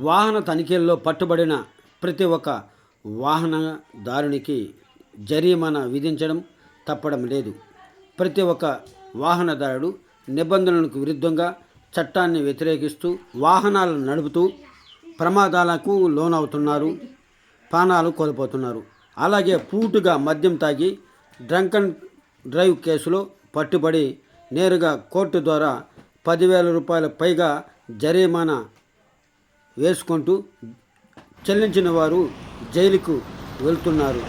వాహన తనిఖీల్లో పట్టుబడిన ప్రతి ఒక్క వాహనదారునికి జరిమానా విధించడం తప్పడం లేదు. ప్రతి ఒక్క వాహనదారుడు నిబంధనలకు విరుద్ధంగా చట్టాన్ని వ్యతిరేకిస్తూ వాహనాలను నడుపుతూ ప్రమాదాలకు లోనవుతున్నారు, ప్రాణాలు కోల్పోతున్నారు. అలాగే పూటుగా మద్యం తాగి డ్రంక్ అండ్ డ్రైవ్ కేసులో పట్టుబడి నేరుగా కోర్టు ద్వారా 10,000 రూపాయల పైగా జరిమానా వేసుకుంటూ చెల్లించిన వారు జైలుకు వెళ్తున్నారు.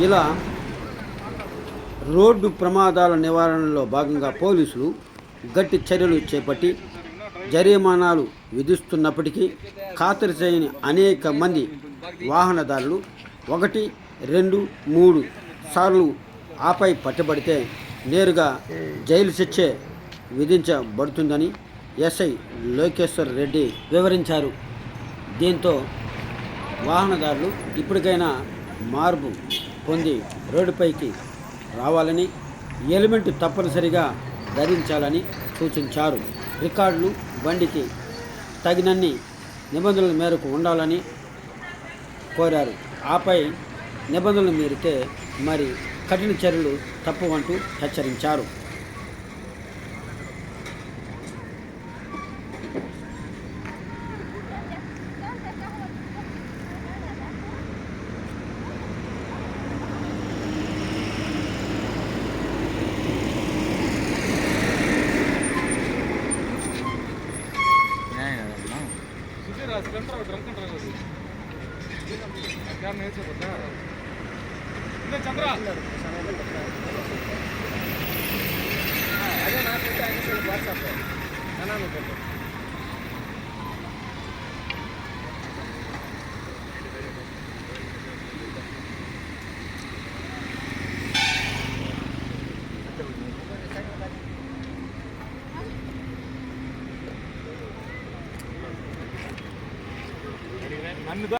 ఇలా రోడ్డు ప్రమాదాల నివారణలో భాగంగా పోలీసులు గట్టి చర్యలు చేపట్టి జరిమానాలు విధిస్తున్నప్పటికీ ఖాతరు చేయని అనేక మంది వాహనదారులు 1, 2, 3 సార్లు ఆపై పట్టుబడితే నేరుగా జైలు శిక్షే విధించబడుతుందని ఎస్ఐ లోకేశ్వర్ రెడ్డి వివరించారు. దీంతో వాహనదారులు ఇప్పటికైనా మార్పు పొంది రోడ్డుపైకి రావాలని, హెల్మెట్ తప్పనిసరిగా ధరించాలని సూచించారు. రికార్డులు బండికి తగినన్ని నిబంధనల మేరకు ఉండాలని కోరారు. ఆపై నిబంధనలు మీరితే మరి కఠిన చర్యలు తప్పవంటూ హెచ్చరించారు. చంద్ర అదే నాకైతే ఆయన వాట్సాప్ నన్ను